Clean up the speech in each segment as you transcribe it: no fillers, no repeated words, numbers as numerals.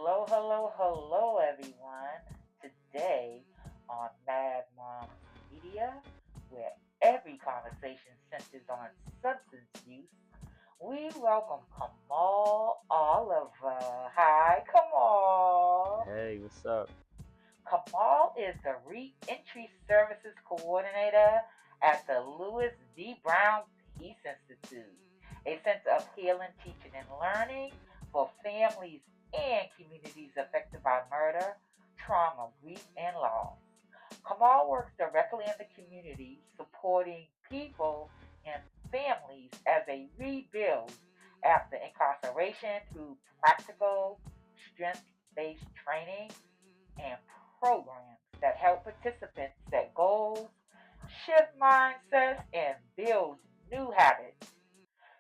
Hello, everyone. Today on Mad Moms Media, where every conversation centers on substance use, we welcome Kamal Oliver. Hi, Kamal. Hey, what's up? Kamal is the Reentry Services Coordinator at the Lewis D. Brown Peace Institute, a center of healing, teaching, and learning for families and communities affected by murder, trauma, grief, and loss. Kamal works directly in the community, supporting people and families as they rebuild after incarceration through practical, strength based training and programs that help participants set goals, shift mindsets, and build new habits.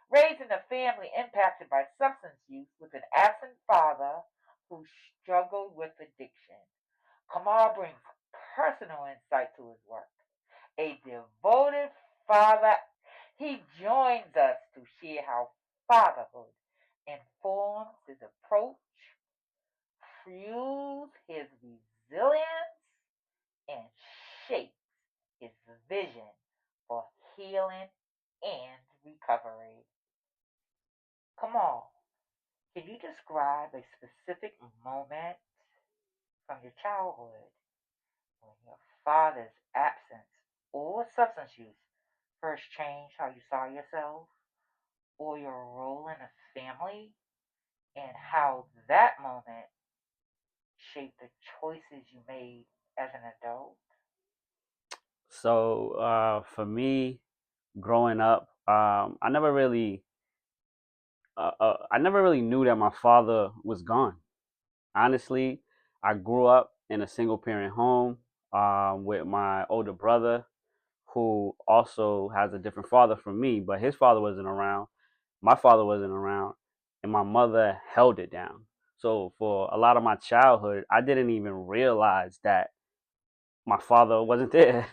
Raising a family impacted by substance use with an absent father who struggled with addiction. Kamal brings personal insight to his work. A devoted father, he joins us to share how fatherhood informs his approach, fuels his resilience, and shapes his vision for healing and recovery. Come on, can you describe a specific moment from your childhood when your father's absence or substance use first changed how you saw yourself or your role in a family, and how that moment shaped the choices you made as an adult? For me, growing up, I never really knew that my father was gone. Honestly, I grew up in a single parent home with my older brother, who also has a different father from me, but his father wasn't around. My father wasn't around, and my mother held it down. So for a lot of my childhood, I didn't even realize that my father wasn't there.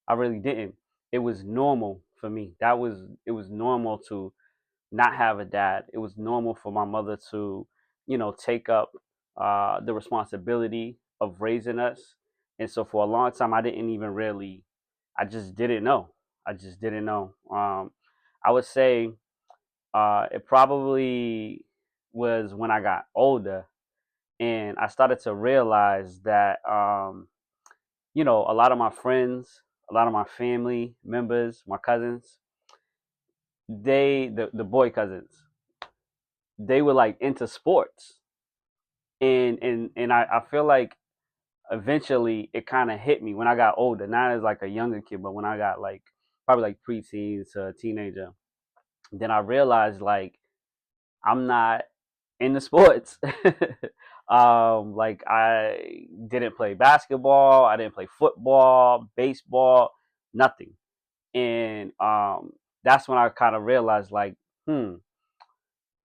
I really didn't. It was normal for me. It was normal to not have a dad. It was normal for my mother to, take up the responsibility of raising us. And so for a long time, I didn't even really. I just didn't know. I just didn't know. I would say it probably was when I got older and I started to realize that a lot of my friends, a lot of my family members, my cousins, the boy cousins, they were like into sports, and I feel like eventually it kind of hit me when I got older, not as like a younger kid, but when I got like probably like preteens to a teenager, then I realized like I'm not into sports. Like I didn't play basketball, I didn't play football, baseball, nothing. And that's when I kind of realized like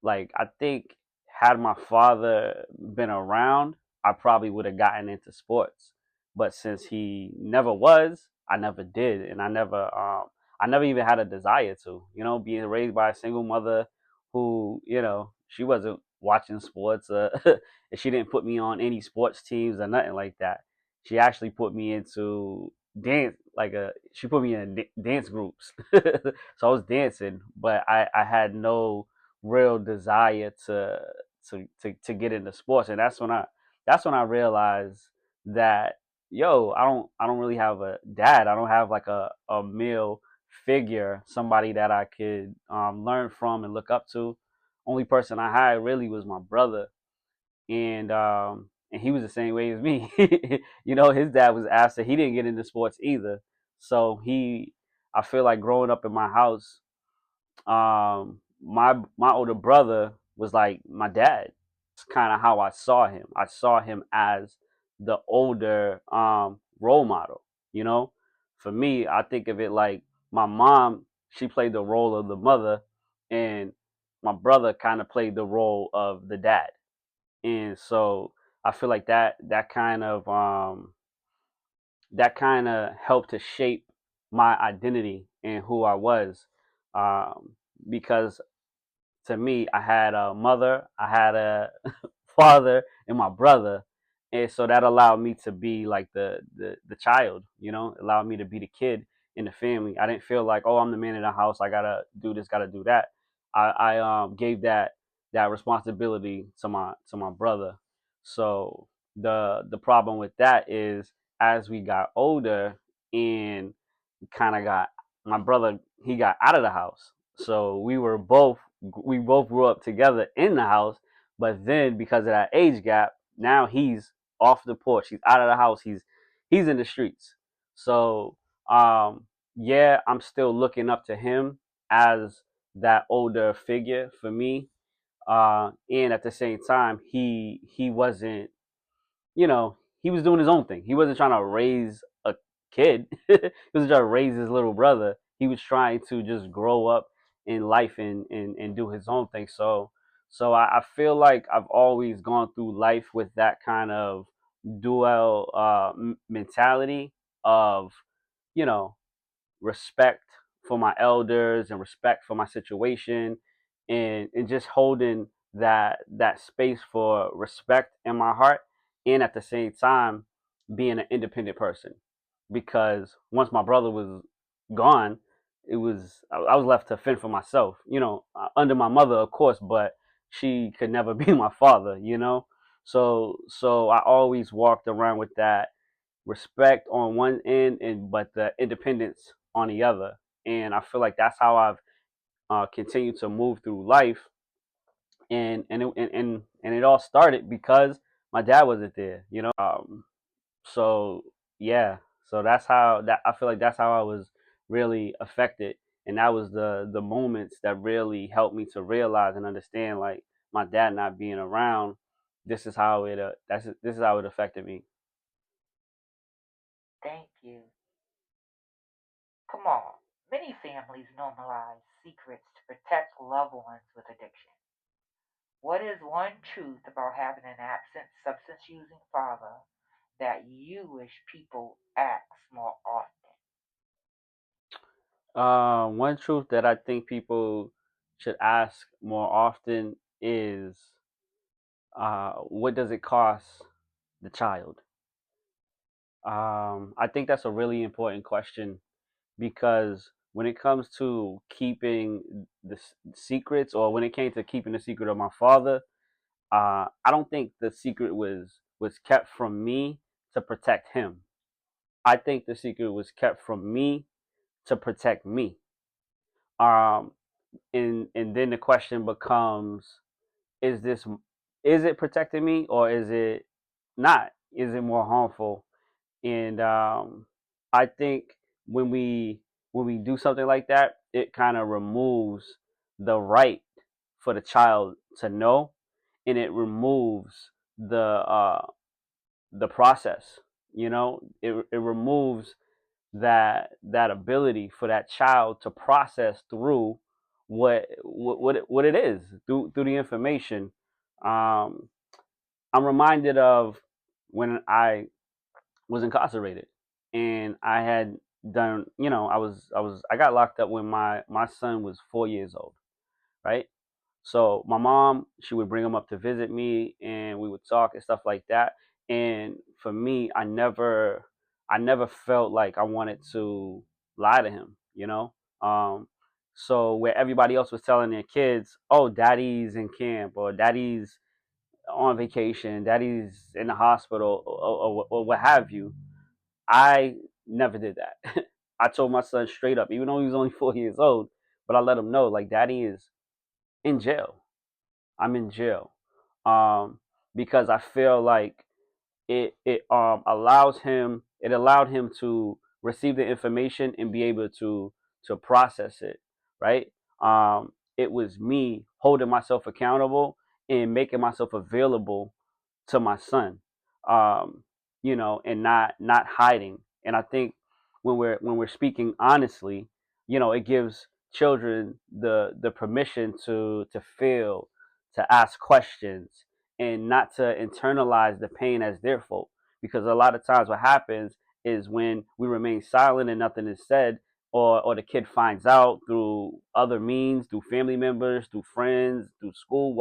like I think had my father been around, I probably would have gotten into sports, but since he never was, I never did, and I never even had a desire to, being raised by a single mother who, she wasn't watching sports, and she didn't put me on any sports teams or nothing like that. She actually put me into dance, she put me in dance groups. So I was dancing, but I had no real desire to get into sports, and that's when I realized that I don't really have a dad. I don't have like a male figure, somebody that I could learn from and look up to. Only person I had really was my brother, and he was the same way as me. His dad was absent. He didn't get into sports either. So I feel like growing up in my house, my older brother was like my dad. Kind of how I saw him. I saw him as the older role model. You know, for me, I think of it like my mom. She played the role of the mother, and my brother kind of played the role of the dad. And so I feel like that kind of helped to shape my identity and who I was, um, because to me, I had a mother, I had a father and my brother. And so that allowed me to be like the child, you know, allowed me to be the kid in the family. I didn't feel like, oh, I'm the man in the house. I gotta do this, gotta do that. I gave that responsibility to my brother. So the problem with that is as we got older and kind of got my brother, he got out of the house, so we both grew up together in the house. But then because of that age gap, now he's off the porch, he's out of the house, he's in the streets. So yeah, I'm still looking up to him as that older figure for me. And at the same time, he wasn't, you know, he was doing his own thing. He wasn't trying to raise a kid. He was trying to raise his little brother. He was trying to just grow up in life and do his own thing. So I feel like I've always gone through life with that kind of dual mentality of, you know, respect for my elders and respect for my situation, and just holding that space for respect in my heart, and at the same time being an independent person. Because once my brother was gone, I was left to fend for myself, you know, under my mother of course, but she could never be my father, you know. So I always walked around with that respect on one end and but the independence on the other. And I feel like that's how I've continued to move through life. And it all started because my dad wasn't there, you know. So yeah, so that's how that I feel like that's how I was really affected. And that was the moments that really helped me to realize and understand, like, my dad not being around, this is how it affected me. Thank you. Kamal, many families normalize secrets to protect loved ones with addiction. What is one truth about having an absent substance using father that you wish people ask more often? One truth that I think people should ask more often is, what does it cost the child? I think that's a really important question, because when it comes to keeping secrets, or when it came to keeping the secret of my father, I don't think the secret was kept from me to protect him. I think the secret was kept from me to protect me. Um, and then the question becomes, is this is it protecting me, or is it not? Is it more harmful? And I think when we when we do something like that, it kind of removes the right for the child to know, and it removes the process. You know, it removes that ability for that child to process through what it is through the information. Um, I'm reminded of when I was incarcerated, and I had done, you know, I got locked up when my son was 4 years old, right? So my mom, she would bring him up to visit me, and we would talk and stuff like that. And for me, I never felt like I wanted to lie to him, you know. So where everybody else was telling their kids, "Oh, daddy's in camp," or "Daddy's on vacation," "Daddy's in the hospital," or what have you, I never did that. I told my son straight up, even though he was only 4 years old, but I let him know, like, Daddy is in jail. I'm in jail, um, because I feel like it allows him it allowed him to receive the information and be able to process it, right. It was me holding myself accountable and making myself available to my son, um, you know, and not hiding. And I think when we're speaking honestly, you know, it gives children the permission to feel, to ask questions, and not to internalize the pain as their fault. Because a lot of times what happens is when we remain silent and nothing is said, or the kid finds out through other means, through family members, through friends, through school,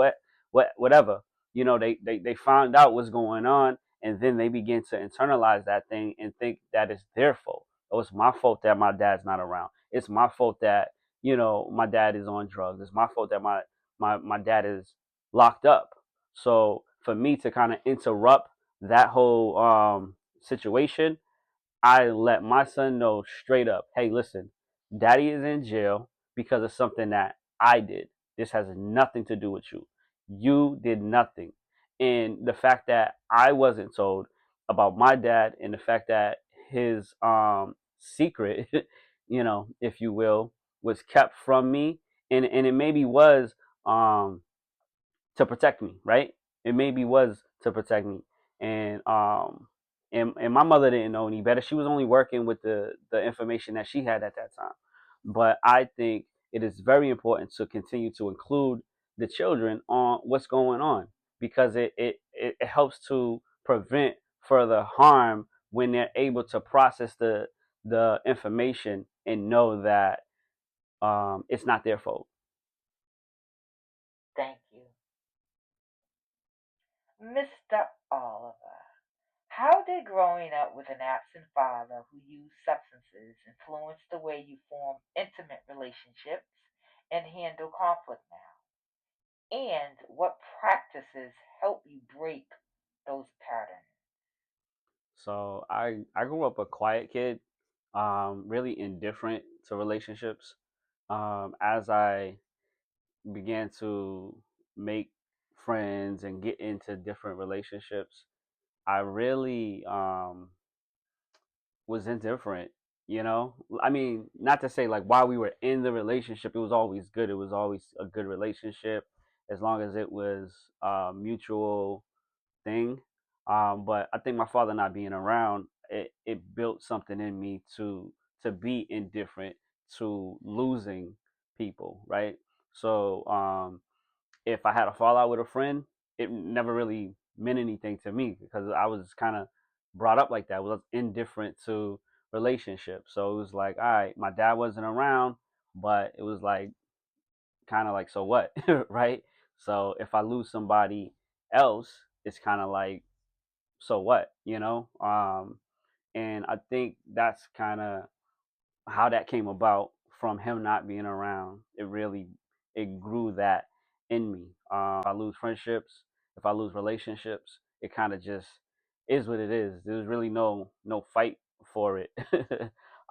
whatever, they found out what's going on, and then they begin to internalize that thing and think that it's their fault. Oh, it's my fault that my dad's not around. It's my fault that my dad is on drugs. It's my fault that my dad is locked up. So for me to kind of interrupt that whole situation, I let my son know straight up, hey, listen, daddy is in jail because of something that I did. This has nothing to do with you. You did nothing. And the fact that I wasn't told about my dad, and the fact that his secret, if you will, was kept from me, and it maybe was um to protect me, right? It maybe was to protect me, and and my mother didn't know any better. She was only working with the information that she had at that time. But I think it is very important to continue to include the children on what's going on, because it helps to prevent further harm when they're able to process the information and know that it's not their fault. Thank you. Mr. Oliver, how did growing up with an absent father who used substances influence the way you form intimate relationships and handle conflict now? And what practices help you break those patterns? So I grew up a quiet kid, really indifferent to relationships. As I began to make friends and get into different relationships, I really was indifferent. I mean, not to say like while we were in the relationship, it was always good. It was always a good relationship as long as it was mutual thing. But I think my father not being around, it built something in me to be indifferent to losing people, right? So if I had a fallout with a friend, it never really meant anything to me because I was kind of brought up like that. I was indifferent to relationships. So it was like, all right, my dad wasn't around, but it was like kind of like, so what, right? So if I lose somebody else, it's kind of like, so what, and I think that's kind of how that came about from him not being around. It grew that in me. If I lose friendships, if I lose relationships, it kind of just is what it is. There's really no fight for it.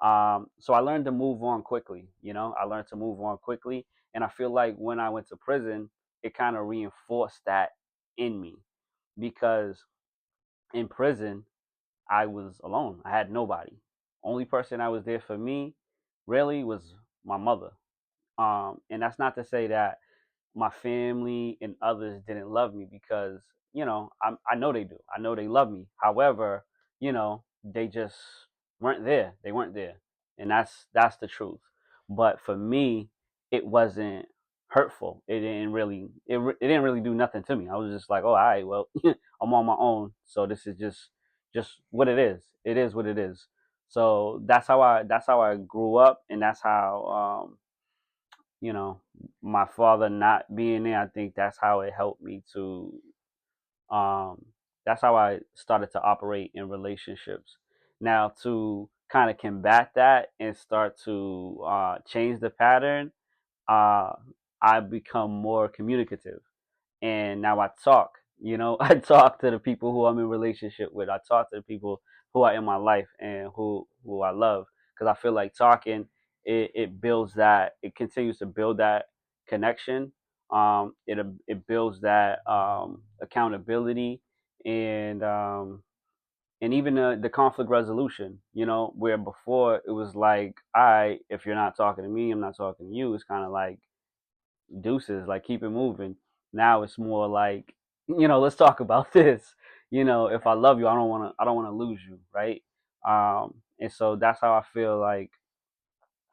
So I learned to move on quickly. I learned to move on quickly, and I feel like when I went to prison, it kind of reinforced that in me, because in prison I was alone. I had nobody. Only person that was there for me really was my mother. And that's not to say that my family and others didn't love me, because I know they do. I know they love me. However, they just weren't there. They weren't there, and that's the truth. But for me, it wasn't hurtful. It didn't really do nothing to me. I was just like, oh, all right, well, I'm on my own, so this is just what it is. It is what it is. So that's how I grew up, and that's how you know, my father not being there, I think that's how it helped me to um that's how I started to operate in relationships. Now to kind of combat that and start to change the pattern, uh I become more communicative, and now I talk. I talk to the people who I'm in relationship with. I talk to the people who are in my life and who I love, because I feel like talking, it builds that. It continues to build that connection. It builds that accountability, and and even the conflict resolution. Where before it was like, all right, if you're not talking to me, I'm not talking to you. It's kind of like deuces, like keep it moving. Now it's more like, let's talk about this. If I love you, I don't want to lose you, right? And so that's how I feel like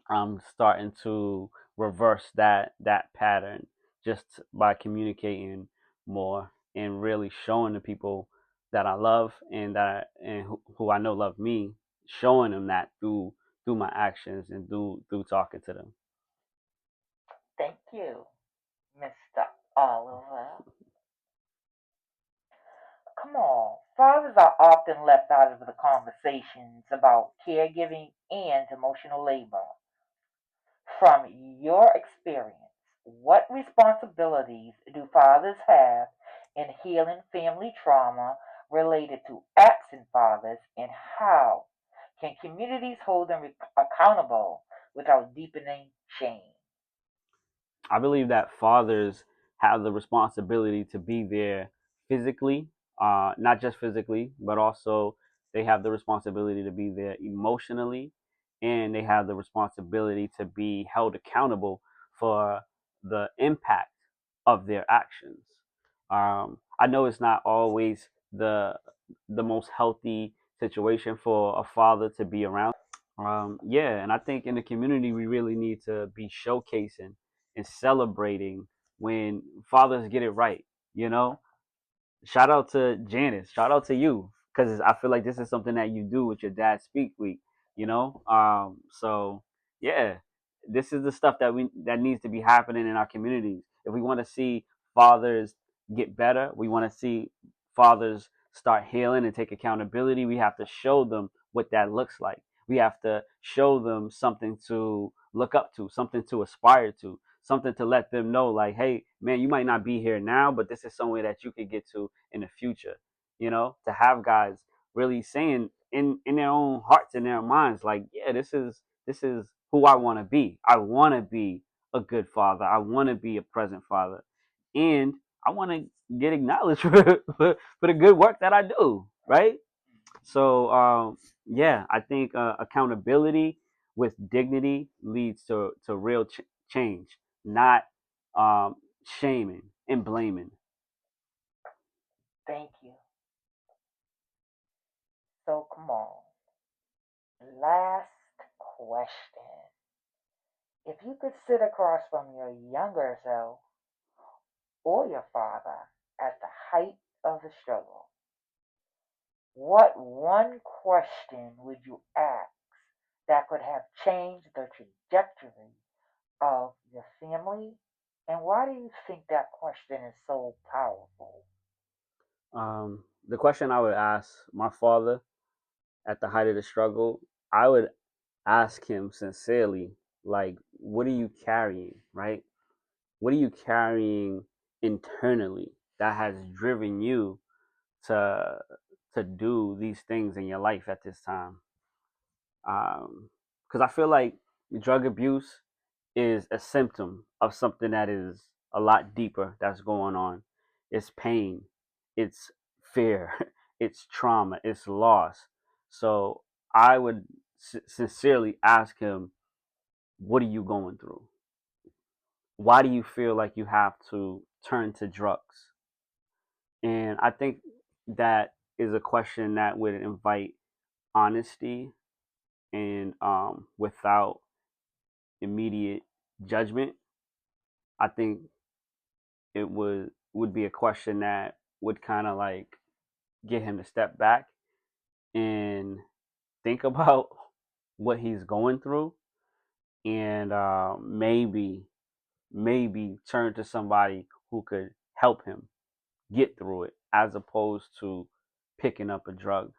I'm starting to reverse that pattern, just by communicating more and really showing the people that I love, and who I know love me, showing them that through my actions and through talking to them. Thank you, Mr. Oliver. fathers are often left out of the conversations about caregiving and emotional labor. From your experience, what responsibilities do fathers have in healing family trauma related to absent fathers, and how can communities hold them accountable without deepening shame? I believe that fathers have the responsibility to be there physically, not just physically, but also they have the responsibility to be there emotionally, and they have the responsibility to be held accountable for the impact of their actions. I know it's not always the most healthy situation for a father to be around. Yeah, and I think in the community we really need to be showcasing and celebrating when fathers get it right. You know, shout out to Janice. Shout out to you because I feel like this is something that you do with your dad speak week. So yeah, this is the stuff that needs to be happening in our communities. If we want to see fathers get better, we want to see fathers start healing and take accountability. We have to show them what that looks like. We have to show them something to look up to, something to aspire to, something to let them know like, hey man, you might not be here now, but this is somewhere that you could get to in the future. To have guys really saying in their own hearts and their minds like, yeah, this is who I want to be. I want to be a good father. I want to be a present father, and I want to get acknowledged for the good work that I do, right? So yeah, I think accountability with dignity leads to real change, not um, shaming and blaming. Thank you. So, come on. Last question. If you could sit across from your younger self or your father at the height of the struggle, what one question would you ask that could have changed the trajectory of your family? And why do you think that question is so powerful? The question I would ask my father at the height of the struggle, I would ask him sincerely, like, what are you carrying, right? What are you carrying internally that has driven you to to do these things in your life at this time? Because I feel like drug abuse is a symptom of something that is a lot deeper that's going on. It's pain, it's fear, it's trauma, it's loss. So I would sincerely ask him, what are you going through? Why do you feel like you have to turn to drugs? And I think that is a question that would invite honesty and without immediate judgment. I think it would be a question that would kind of like get him to step back and think about what he's going through, and maybe turn to somebody who could help him get through it as opposed to picking up a drug.